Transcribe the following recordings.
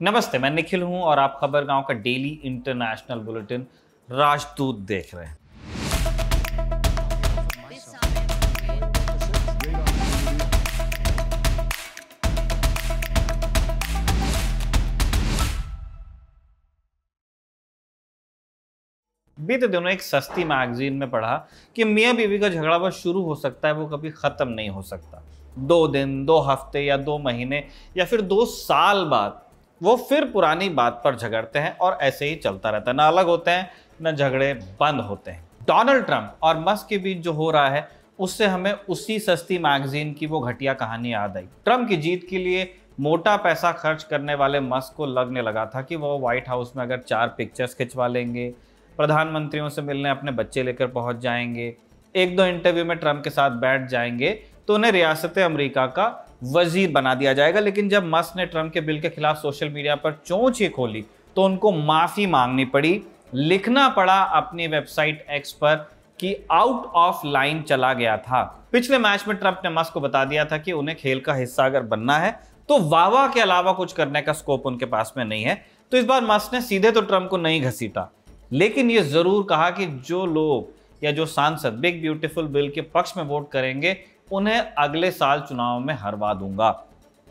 नमस्ते, मैं निखिल हूं और आप खबर गांव का डेली इंटरनेशनल बुलेटिन राजदूत देख रहे हैं। बीते दिनों एक सस्ती मैगजीन में पढ़ा कि मियां बीवी का झगड़ा बस शुरू हो सकता है, वो कभी खत्म नहीं हो सकता। 2 दिन, 2 हफ्ते या 2 महीने या फिर 2 साल बाद वो फिर पुरानी बात पर झगड़ते हैं और ऐसे ही चलता रहता है। ना अलग होते हैं, न झगड़े बंद होते हैं। डोनाल्ड ट्रंप और मस्क के बीच जो हो रहा है उससे हमें उसी सस्ती मैगजीन की वो घटिया कहानी याद आई। ट्रंप की जीत के लिए मोटा पैसा खर्च करने वाले मस्क को लगने लगा था कि वो व्हाइट हाउस में अगर 4 पिक्चर्स खिंचवा लेंगे, प्रधानमंत्रियों से मिलने अपने बच्चे लेकर पहुंच जाएंगे, 1-2 इंटरव्यू में ट्रंप के साथ बैठ जाएंगे तो उन्हें रियासत अमेरिका का वजीर बना दिया जाएगा। लेकिन जब मस्क ने ट्रंप के बिल के खिलाफ सोशल मीडिया पर चोंच ही खोली तो उनको माफी मांगनी पड़ी, लिखना पड़ा अपनी वेबसाइट एक्स पर कि आउट ऑफ लाइन चला गया था। पिछले मैच में ट्रंप ने मस्क को बता दिया था कि उन्हें खेल का हिस्सा अगर बनना है तो वाह के अलावा कुछ करने का स्कोप उनके पास में नहीं है। तो इस बार मस्क ने सीधे तो ट्रंप को नहीं घसीटा, लेकिन यह जरूर कहा कि जो लोग या जो सांसद बिग ब्यूटीफुल बिल के पक्ष में वोट करेंगे उन्हें अगले साल चुनाव में हरवा दूंगा।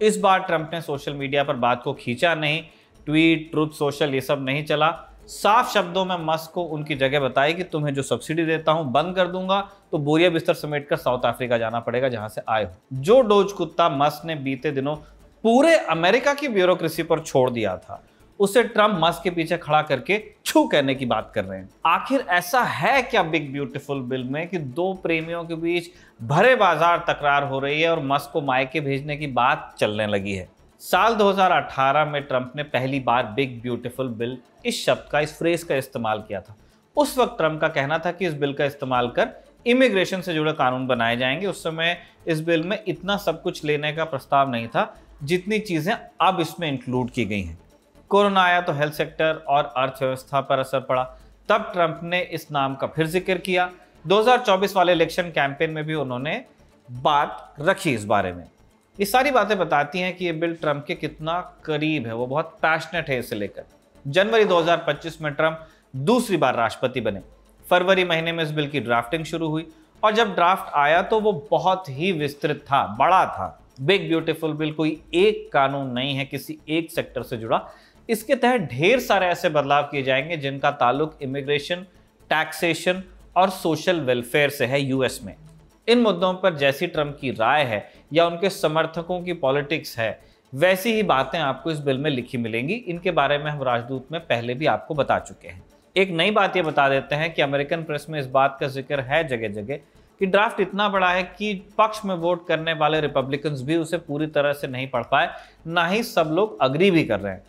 इस बार ट्रंप ने सोशल मीडिया पर बात को खींचा नहीं, ट्वीट, ट्रुथ सोशल ये सब नहीं चला। साफ शब्दों में मस्क को उनकी जगह बताई कि तुम्हें जो सब्सिडी देता हूं बंद कर दूंगा तो बोरिया बिस्तर समेटकर साउथ अफ्रीका जाना पड़ेगा जहां से आए हो। जो डोज कुत्ता मस्क ने बीते दिनों पूरे अमेरिका की ब्यूरोक्रेसी पर छोड़ दिया था, उसे ट्रंप मस्क के पीछे खड़ा करके छू कहने की बात कर रहे हैं। आखिर ऐसा है क्या बिग ब्यूटीफुल बिल में कि 2 प्रेमियों के बीच भरे बाजार तकरार हो रही है और मस्क को मायके भेजने की बात चलने लगी है। साल 2018 में ट्रंप ने पहली बार बिग ब्यूटीफुल बिल इस शब्द का, इस फ्रेज का इस्तेमाल किया था। उस वक्त ट्रंप का कहना था कि इस बिल का इस्तेमाल कर इमिग्रेशन से जुड़े कानून बनाए जाएंगे। उस समय इस बिल में इतना सब कुछ लेने का प्रस्ताव नहीं था जितनी चीजें अब इसमें इंक्लूड की गई हैं। कोरोना आया तो हेल्थ सेक्टर और अर्थव्यवस्था पर असर पड़ा, तब ट्रंप ने इस नाम का फिर जिक्र किया। 2024 वाले इलेक्शन कैंपेन में भी उन्होंने बात रखी इस बारे में। ये सारी बातें बताती हैं कि ये बिल ट्रंप के कितना करीब है, वो बहुत पैशनेट है इसे लेकर। जनवरी 2025 में ट्रंप दूसरी बार राष्ट्रपति बने। फरवरी महीने में इस बिल की ड्राफ्टिंग शुरू हुई और जब ड्राफ्ट आया तो वो बहुत ही विस्तृत था, बड़ा था। बिग ब्यूटीफुल बिल कोई एक कानून नहीं है किसी एक सेक्टर से जुड़ा। इसके तहत ढेर सारे ऐसे बदलाव किए जाएंगे जिनका ताल्लुक इमिग्रेशन, टैक्सेशन और सोशल वेलफेयर से है यूएस में। इन मुद्दों पर जैसी ट्रंप की राय है या उनके समर्थकों की पॉलिटिक्स है, वैसी ही बातें आपको इस बिल में लिखी मिलेंगी। इनके बारे में हम राजदूत में पहले भी आपको बता चुके हैं। एक नई बात ये बता देते हैं कि अमेरिकन प्रेस में इस बात का जिक्र है जगह जगह कि ड्राफ्ट इतना बड़ा है कि पक्ष में वोट करने वाले रिपब्लिकन्स भी उसे पूरी तरह से नहीं पढ़ पाए, ना ही सब लोग अग्री भी कर रहे हैं।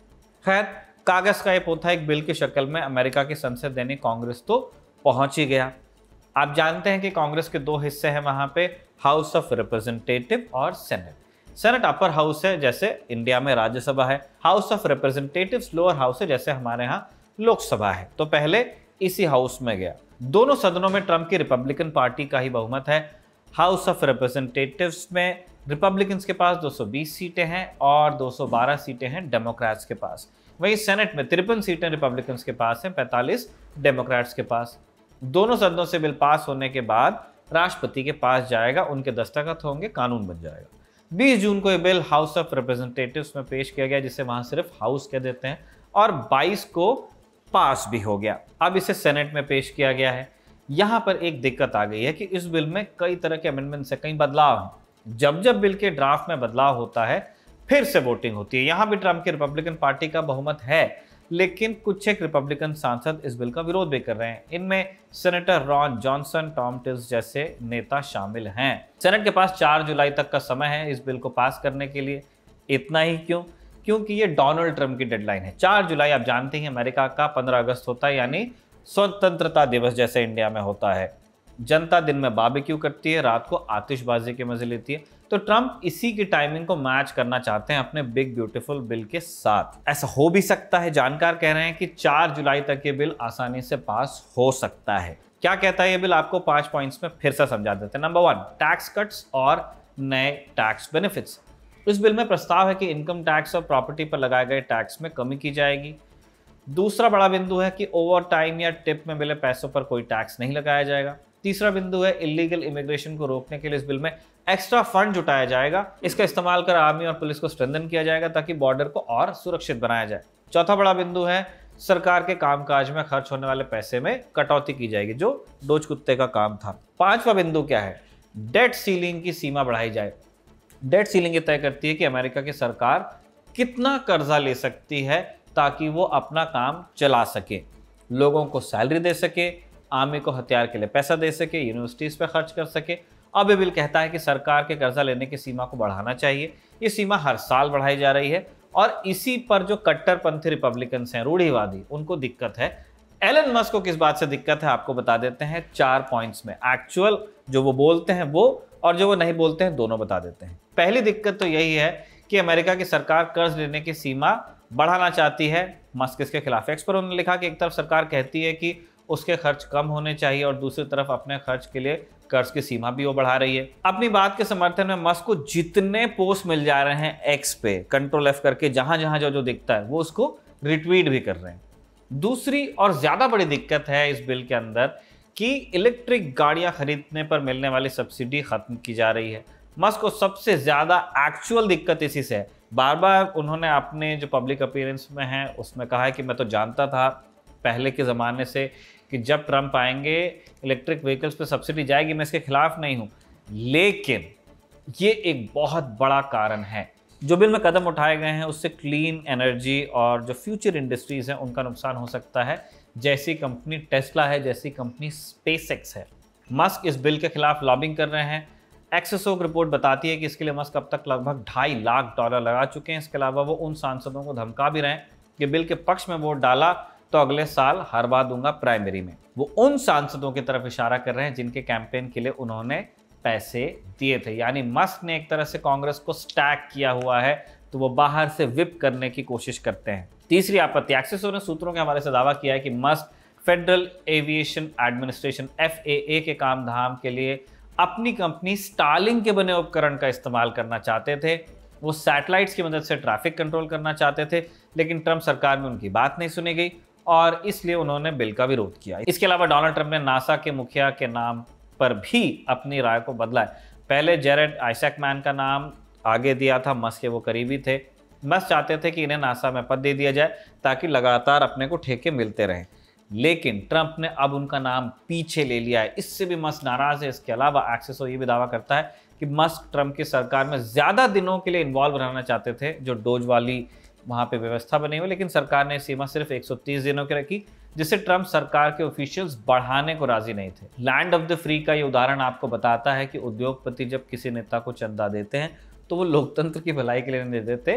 खैर, कागज का ये पोथा एक बिल की शक्ल में अमेरिका की संसद यानी कांग्रेस तो पहुंच ही गया। आप जानते हैं कि कांग्रेस के 2 हिस्से हैं वहां पे, हाउस ऑफ रिप्रेजेंटेटिव और सेनेट। सेनेट अपर हाउस है जैसे इंडिया में राज्यसभा है, house of representatives lower house है जैसे हमारे यहाँ लोकसभा है। तो पहले इसी हाउस में गया। दोनों सदनों में ट्रंप की रिपब्लिकन पार्टी का ही बहुमत है। हाउस ऑफ रिप्रेजेंटेटिव्स में रिपब्लिकन्स के पास 220 सीटें हैं और 212 सीटें हैं डेमोक्रेट्स के पास। वहीं सेनेट में 53 सीटें रिपब्लिकन्स के पास हैं, 45 डेमोक्रेट्स के पास। दोनों सदनों से बिल पास होने के बाद राष्ट्रपति के पास जाएगा, उनके दस्तखत होंगे, कानून बन जाएगा। 20 जून को यह बिल हाउस ऑफ रिप्रेजेंटेटिव्स में पेश किया गया, जिसे वहां सिर्फ हाउस कह देते हैं, और 22 को पास भी हो गया। अब इसे सेनेट में पेश किया गया है। यहां पर एक दिक्कत आ गई है कि इस बिल में कई तरह के अमेंडमेंट्स हैं, कई बदलाव हैं। जब बिल के ड्राफ्ट में बदलाव होता है फिर से वोटिंग होती है। यहां भी ट्रंप की रिपब्लिकन पार्टी का बहुमत है, लेकिन कुछ एक रिपब्लिकन सांसद इस बिल का विरोध भी कर रहे हैं। इनमें सेनेटर रॉन जॉनसन, टॉम टिल्स जैसे नेता शामिल हैं। सेनेट के पास 4 जुलाई तक का समय है इस बिल को पास करने के लिए। इतना ही क्यों? क्योंकि ये डोनाल्ड ट्रंप की डेडलाइन है। 4 जुलाई आप जानते हैं अमेरिका का 15 अगस्त होता है, यानी स्वतंत्रता दिवस जैसे इंडिया में होता है। जनता दिन में बारबेक्यू करती है, रात को आतिशबाजी के मजे लेती है। तो ट्रंप इसी की टाइमिंग को मैच करना चाहते हैं अपने बिग ब्यूटीफुल बिल के साथ। ऐसा हो भी सकता है, जानकार कह रहे हैं कि 4 जुलाई तक ये बिल आसानी से पास हो सकता है। क्या कहता है ये बिल, आपको 5 पॉइंट्स में फिर से समझा देते हैं। नंबर 1, टैक्स कट्स और नए टैक्स बेनिफिट्स। इस बिल में प्रस्ताव है कि इनकम टैक्स और प्रॉपर्टी पर लगाए गए टैक्स में कमी की जाएगी। दूसरा बड़ा बिंदु है कि ओवर टाइम या टिप में मिले पैसों पर कोई टैक्स नहीं लगाया जाएगा। तीसरा बिंदु है इलीगल इमिग्रेशन को रोकने के लिए इस बिल में एक्स्ट्रा फंड जुटाया जाएगा। इसका इस्तेमाल कर आर्मी और पुलिस को स्ट्रेंथन किया जाएगा ताकि बॉर्डर को और सुरक्षित बनाया जाए। चौथा बड़ा बिंदु है सरकार के कामकाज में खर्च होने वाले पैसे में कटौती की जाएगी, जो डोज कुत्ते का काम था। पांचवा बिंदु क्या है? डेट सीलिंग की सीमा बढ़ाई जाए। डेट सीलिंग ये तय करती है कि अमेरिका की सरकार कितना कर्जा ले सकती है ताकि वो अपना काम चला सके, लोगों को सैलरी दे सके, आर्मी को हथियार के लिए पैसा दे सके, यूनिवर्सिटीज पे खर्च कर सके। अब ये बिल कहता है कि सरकार के कर्जा लेने की सीमा को बढ़ाना चाहिए। ये सीमा हर साल बढ़ाई जा रही है और इसी पर जो कट्टरपंथी रिपब्लिकन्स हैं, रूढ़िवादी, उनको दिक्कत है। एलन मस्क को किस बात से दिक्कत है आपको बता देते हैं 4 पॉइंट्स में। एक्चुअल जो वो बोलते हैं वो, और जो वो नहीं बोलते हैं, दोनों बता देते हैं। पहली दिक्कत तो यही है कि अमेरिका की सरकार कर्ज लेने की सीमा बढ़ाना चाहती है। मस्क इसके खिलाफ है। इस पर उन्होंने लिखा कि एक तरफ सरकार कहती है कि उसके खर्च कम होने चाहिए और दूसरी तरफ अपने खर्च के लिए कर्ज की सीमा भी वो बढ़ा रही है। अपनी बात के समर्थन में मस्क को जितने पोस्ट मिल जा रहे हैं एक्स पे, कंट्रोल F करके जहां जहां जो दिखता है वो उसको रिट्वीट भी कर रहे हैं। दूसरी और ज्यादा बड़ी दिक्कत है इस बिल के अंदर कि इलेक्ट्रिक गाड़ियां खरीदने पर मिलने वाली सब्सिडी खत्म की जा रही है। मस्क को सबसे ज्यादा एक्चुअल दिक्कत इसी से है। बार बार उन्होंने अपने जो पब्लिक अपीयरेंस में है उसमें कहा है कि मैं तो जानता था पहले के ज़माने से कि जब ट्रंप आएंगे इलेक्ट्रिक व्हीकल्स पे सब्सिडी जाएगी, मैं इसके खिलाफ नहीं हूं। लेकिन ये एक बहुत बड़ा कारण है। जो बिल में कदम उठाए गए हैं उससे क्लीन एनर्जी और जो फ्यूचर इंडस्ट्रीज हैं उनका नुकसान हो सकता है, जैसी कंपनी टेस्ला है, जैसी कंपनी स्पेसएक्स है। मस्क इस बिल के खिलाफ लॉबिंग कर रहे हैं। एक्सेसो की रिपोर्ट बताती है कि इसके लिए मस्क अब तक लगभग $2.5 लाख लगा चुके हैं। इसके अलावा वो उन सांसदों को धमका भी रहे हैं कि बिल के पक्ष में वोट डाला तो अगले साल हरवा दूंगा प्राइमरी में। वो उन सांसदों की तरफ इशारा कर रहे हैं जिनके कैंपेन के लिए उन्होंने पैसे दिए थे। यानी मस्क ने एक तरह से कांग्रेस को स्टैक किया हुआ है, तो वो बाहर से विप करने की कोशिश करते हैं। तीसरी आपत्ति, एक्सेसो ने सूत्रों के हवाले से दावा किया है कि Musk federal aviation administration FAA के काम धाम के लिए अपनी कंपनी स्टारलिंक के बने उपकरण का इस्तेमाल करना चाहते थे। वो सैटेलाइट्स की मदद से ट्रैफिक कंट्रोल करना चाहते थे, लेकिन ट्रंप सरकार में उनकी बात नहीं सुनी गई और इसलिए उन्होंने बिल का विरोध किया। इसके अलावा डोनाल्ड ट्रंप ने नासा के मुखिया के नाम पर भी अपनी राय को बदला है। पहले जेरेड आइजैकमैन का नाम आगे दिया था, मस्क के वो करीबी थे। मस्क चाहते थे कि इन्हें नासा में पद दे दिया जाए ताकि लगातार अपने को ठेके मिलते रहें, लेकिन ट्रंप ने अब उनका नाम पीछे ले लिया है। इससे भी मस्क नाराज है। इसके अलावा एक्सेसो ये भी दावा करता है कि मस्क ट्रंप की सरकार में ज्यादा दिनों के लिए इन्वॉल्व रहना चाहते थे, जो डोज वाली वहां पे व्यवस्था बनी हुई, लेकिन सरकार ने सीमा सिर्फ 130 दिनों की रखी, जिससे ट्रंप सरकार के ऑफिशियल्स बढ़ाने को राजी नहीं थे। लैंड ऑफ द फ्री का ये उदाहरण आपको बताता है कि उद्योगपति जब किसी नेता को चंदा देते हैं तो वो लोकतंत्र की भलाई के लिए नहीं देते,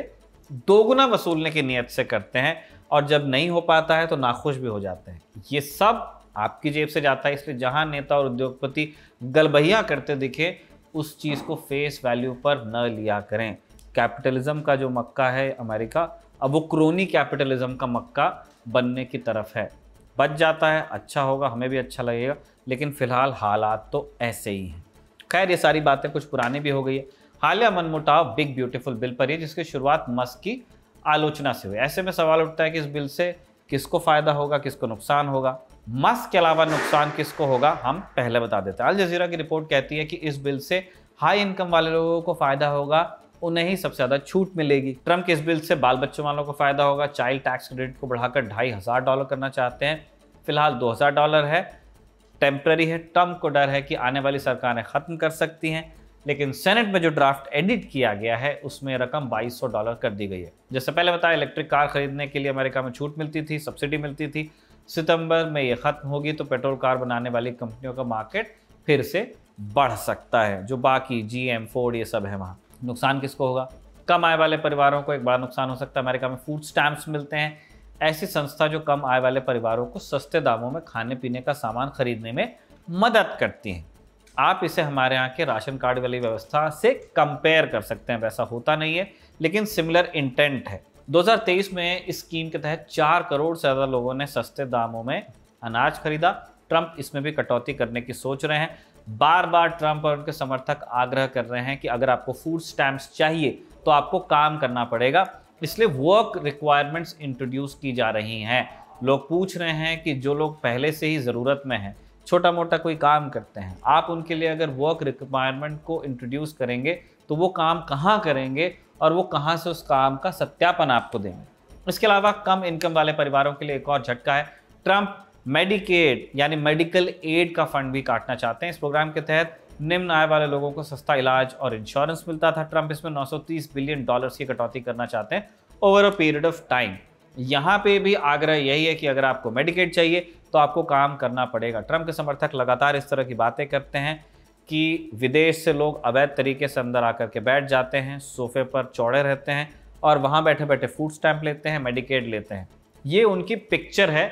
दोगुना वसूलने की नीयत से करते हैं, और जब नहीं हो पाता है तो नाखुश भी हो जाते हैं। ये सब आपकी जेब से जाता है, इसलिए जहां नेता और उद्योगपति गलबहियां करते दिखे उस चीज को फेस वैल्यू पर न लिया करें। कैपिटलिज्म का जो मक्का है अमेरिका, अब वो क्रोनी कैपिटलिज्म का मक्का बनने की तरफ है। बच जाता है, अच्छा होगा, हमें भी अच्छा लगेगा, लेकिन फिलहाल हालात तो ऐसे ही हैं। खैर, ये सारी बातें कुछ पुरानी भी हो गई है। हालिया मनमुटाव बिग ब्यूटीफुल बिल पर ही, जिसकी शुरुआत मस्क की आलोचना से हुई। ऐसे में सवाल उठता है कि इस बिल से किसको फायदा होगा, किसको नुकसान होगा। मस्क के अलावा नुकसान किसको होगा हम पहले बता देते हैं। अल जजीरा की रिपोर्ट कहती है कि इस बिल से हाई इनकम वाले लोगों को फायदा होगा, उन्हें ही सबसे ज्यादा छूट मिलेगी। ट्रंप के इस बिल से बाल बच्चों वालों को फायदा होगा। चाइल्ड टैक्स क्रेडिट को बढ़ाकर $2,500 करना चाहते हैं, फिलहाल $2,000 है, टेम्पररी है। ट्रंप को डर है कि आने वाली सरकारें खत्म कर सकती हैं, लेकिन सेनेट में जो ड्राफ्ट एडिट किया गया है उसमें रकम $2,200 कर दी गई है। जैसे पहले बताया, इलेक्ट्रिक कार खरीदने के लिए अमेरिका में छूट मिलती थी, सब्सिडी मिलती थी। सितंबर में ये खत्म होगी तो पेट्रोल कार बनाने वाली कंपनियों का मार्केट फिर से बढ़ सकता है। जो बाकी GM, फोर्ड ये सब है वहाँ। नुकसान किसको होगा? कम आय वाले परिवारों को एक बड़ा नुकसान हो सकता है। अमेरिका में फूड स्टैम्प्स मिलते हैं, ऐसी संस्था जो कम आय वाले परिवारों को सस्ते दामों में खाने पीने का सामान खरीदने में मदद करती हैं। आप इसे हमारे यहाँ के राशन कार्ड वाली व्यवस्था से कंपेयर कर सकते हैं। वैसा होता नहीं है, लेकिन सिमिलर इंटेंट है। 2023 में इस स्कीम के तहत 4 करोड़ से ज़्यादा लोगों ने सस्ते दामों में अनाज खरीदा। ट्रंप इसमें भी कटौती करने की सोच रहे हैं। बार बार ट्रंप और उनके समर्थक आग्रह कर रहे हैं कि अगर आपको फूड स्टैम्प्स चाहिए तो आपको काम करना पड़ेगा। इसलिए वर्क रिक्वायरमेंट्स इंट्रोड्यूस की जा रही हैं। लोग पूछ रहे हैं कि जो लोग पहले से ही ज़रूरत में हैं, छोटा मोटा कोई काम करते हैं, आप उनके लिए अगर वर्क रिक्वायरमेंट को इंट्रोड्यूस करेंगे तो वो काम कहाँ करेंगे और वो कहाँ से उस काम का सत्यापन आपको देंगे। इसके अलावा कम इनकम वाले परिवारों के लिए एक और झटका है। ट्रंप मेडिकेड यानी मेडिकल एड का फंड भी काटना चाहते हैं। इस प्रोग्राम के तहत निम्न आय वाले लोगों को सस्ता इलाज और इंश्योरेंस मिलता था। ट्रंप इसमें $930 बिलियन की कटौती करना चाहते हैं over a period of time. यहाँ पे भी आग्रह यही है कि अगर आपको मेडिकेड चाहिए तो आपको काम करना पड़ेगा। ट्रंप के समर्थक लगातार इस तरह की बातें करते हैं कि विदेश से लोग अवैध तरीके से अंदर आकर के बैठ जाते हैं, सोफे पर चौड़े रहते हैं और वहाँ बैठे बैठे फूड स्टैंप लेते हैं, मेडिकेड लेते हैं। ये उनकी पिक्चर है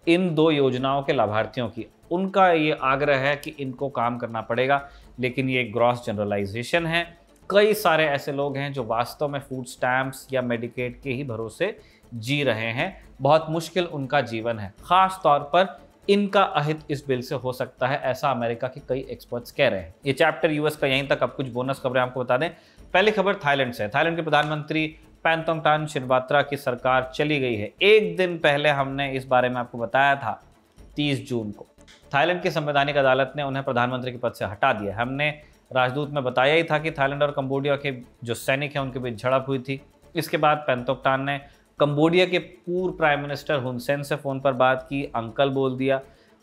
इन दो योजनाओं के लाभार्थियों की। उनका ये आग्रह है कि इनको काम करना पड़ेगा, लेकिन ये ग्रॉस जनरलाइजेशन है। कई सारे ऐसे लोग हैं जो वास्तव में फूड स्टैम्प्स या मेडिकेड के ही भरोसे जी रहे हैं। बहुत मुश्किल उनका जीवन है। खास तौर पर इनका अहित इस बिल से हो सकता है, ऐसा अमेरिका के कई एक्सपर्ट्स कह रहे हैं। ये चैप्टर यूएस का यहीं तक। अब कुछ बोनस खबरें आपको बता दें। पहली खबर थाईलैंड से। थाईलैंड के प्रधानमंत्री पैंतोंगटान शिनवात्रा की सरकार चली गई है। एक दिन पहले हमने इस बारे में आपको बताया था, 30 जून को थाईलैंड की संवैधानिक अदालत ने उन्हें प्रधानमंत्री के पद से हटा दिया। हमने राजदूत में बताया ही था कि थाईलैंड और कंबोडिया के जो सैनिक हैं उनके बीच झड़प हुई थी। इसके बाद पैंतोंगटान ने कंबोडिया के पूर्व प्राइम मिनिस्टर हुन सेन से फ़ोन पर बात की, अंकल बोल दिया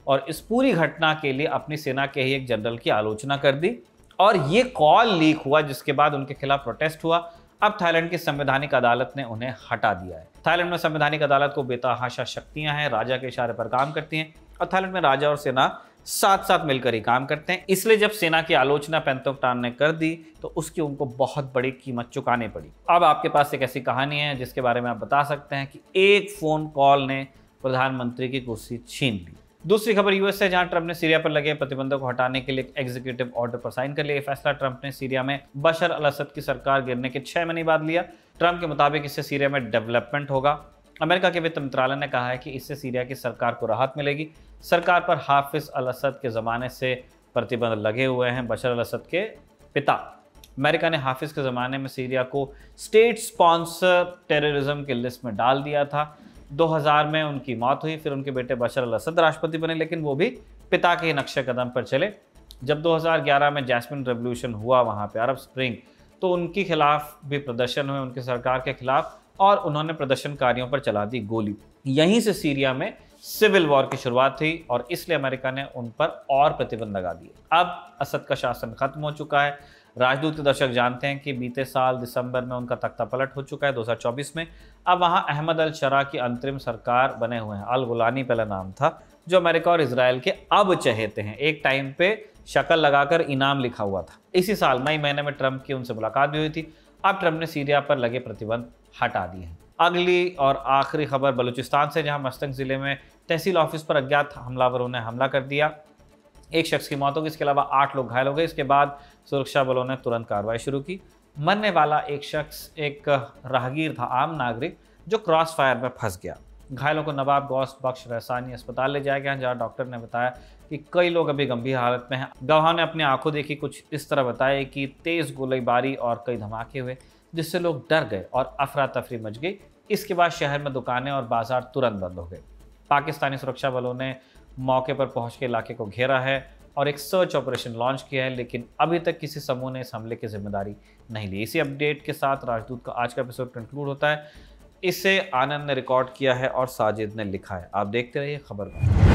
और इस पूरी घटना के लिए अपनी सेना के ही एक जनरल की आलोचना कर दी और ये कॉल लीक हुआ, जिसके बाद उनके खिलाफ प्रोटेस्ट हुआ। अब थाईलैंड की संवैधानिक अदालत ने उन्हें हटा दिया है। थाईलैंड में संवैधानिक अदालत को बेतहाशा शक्तियां हैं, राजा के इशारे पर काम करती हैं और थाईलैंड में राजा और सेना साथ साथ मिलकर ही काम करते हैं। इसलिए जब सेना की आलोचना पैंतोंगटान ने कर दी तो उसकी उनको बहुत बड़ी कीमत चुकानी पड़ी। अब आपके पास एक ऐसी कहानी है जिसके बारे में आप बता सकते हैं कि एक फ़ोन कॉल ने प्रधानमंत्री की कुर्सी छीन ली। दूसरी खबर यूएस से, जहां ट्रंप ने सीरिया पर लगे प्रतिबंधों को हटाने के लिए एक एग्जीक्यूटिव ऑर्डर पर साइन कर लिया। ये फैसला ट्रंप ने सीरिया में बशर अल असद की सरकार गिरने के 6 महीने बाद लिया। ट्रंप के मुताबिक इससे सीरिया में डेवलपमेंट होगा। अमेरिका के वित्त मंत्रालय ने कहा है कि इससे सीरिया की सरकार को राहत मिलेगी। सरकार पर हाफिज अल असद के ज़माने से प्रतिबंध लगे हुए हैं। बशर अल असद के पिता अमेरिका ने हाफिज के ज़माने में सीरिया को स्टेट स्पॉन्सर टेररिज्म की लिस्ट में डाल दिया था। 2000 में उनकी मौत हुई, फिर उनके बेटे बशर अल असद राष्ट्रपति बने, लेकिन वो भी पिता के नक्शे कदम पर चले। जब 2011 में जैस्मिन रेवोल्यूशन हुआ वहाँ पे, अरब स्प्रिंग, तो उनके खिलाफ भी प्रदर्शन हुए, उनकी सरकार के खिलाफ, और उन्होंने प्रदर्शनकारियों पर चला दी गोली। यहीं से सीरिया में सिविल वॉर की शुरुआत हुई और इसलिए अमेरिका ने उन पर और प्रतिबंध लगा दिए। अब असद का शासन खत्म हो चुका है। राजदूत के दर्शक जानते हैं कि बीते साल दिसंबर में उनका तख्ता पलट हो चुका है 2024 में। अब वहाँ अहमद अल शरा की अंतरिम सरकार बने हुए हैं। अल गुलानी पहला नाम था, जो अमेरिका और इजराइल के अब चहेते हैं। एक टाइम पे शक्ल लगाकर इनाम लिखा हुआ था। इसी साल मई महीने में ट्रंप की उनसे मुलाकात भी हुई थी। अब ट्रंप ने सीरिया पर लगे प्रतिबंध हटा दिए हैं। अगली और आखिरी खबर बलूचिस्तान से, जहाँ मस्तंग जिले में तहसील ऑफिस पर अज्ञात हमलावरों ने हमला कर दिया। एक शख्स की मौत हो गई, इसके अलावा 8 लोग घायल हो गए। इसके बाद सुरक्षा बलों ने तुरंत कार्रवाई शुरू की। मरने वाला एक शख्स एक राहगीर था, आम नागरिक, जो क्रॉस फायर में फंस गया। घायलों को नवाब गौस बख्श रहसानी अस्पताल ले जाया गया, जहाँ डॉक्टर ने बताया कि कई लोग अभी गंभीर हालत में हैं। गवाहों ने अपनी आंखों देखी कुछ इस तरह बताया कि तेज़ गोलीबारी और कई धमाके हुए, जिससे लोग डर गए और अफरा तफरी मच गई। इसके बाद शहर में दुकानें और बाजार तुरंत बंद हो गए। पाकिस्तानी सुरक्षा बलों ने मौके पर पहुंच के इलाके को घेरा है और एक सर्च ऑपरेशन लॉन्च किया है, लेकिन अभी तक किसी समूह ने इस हमले की जिम्मेदारी नहीं ली। इसी अपडेट के साथ राजदूत का आज का एपिसोड कंक्लूड होता है। इसे आनंद ने रिकॉर्ड किया है और साजिद ने लिखा है। आप देखते रहिए खबर।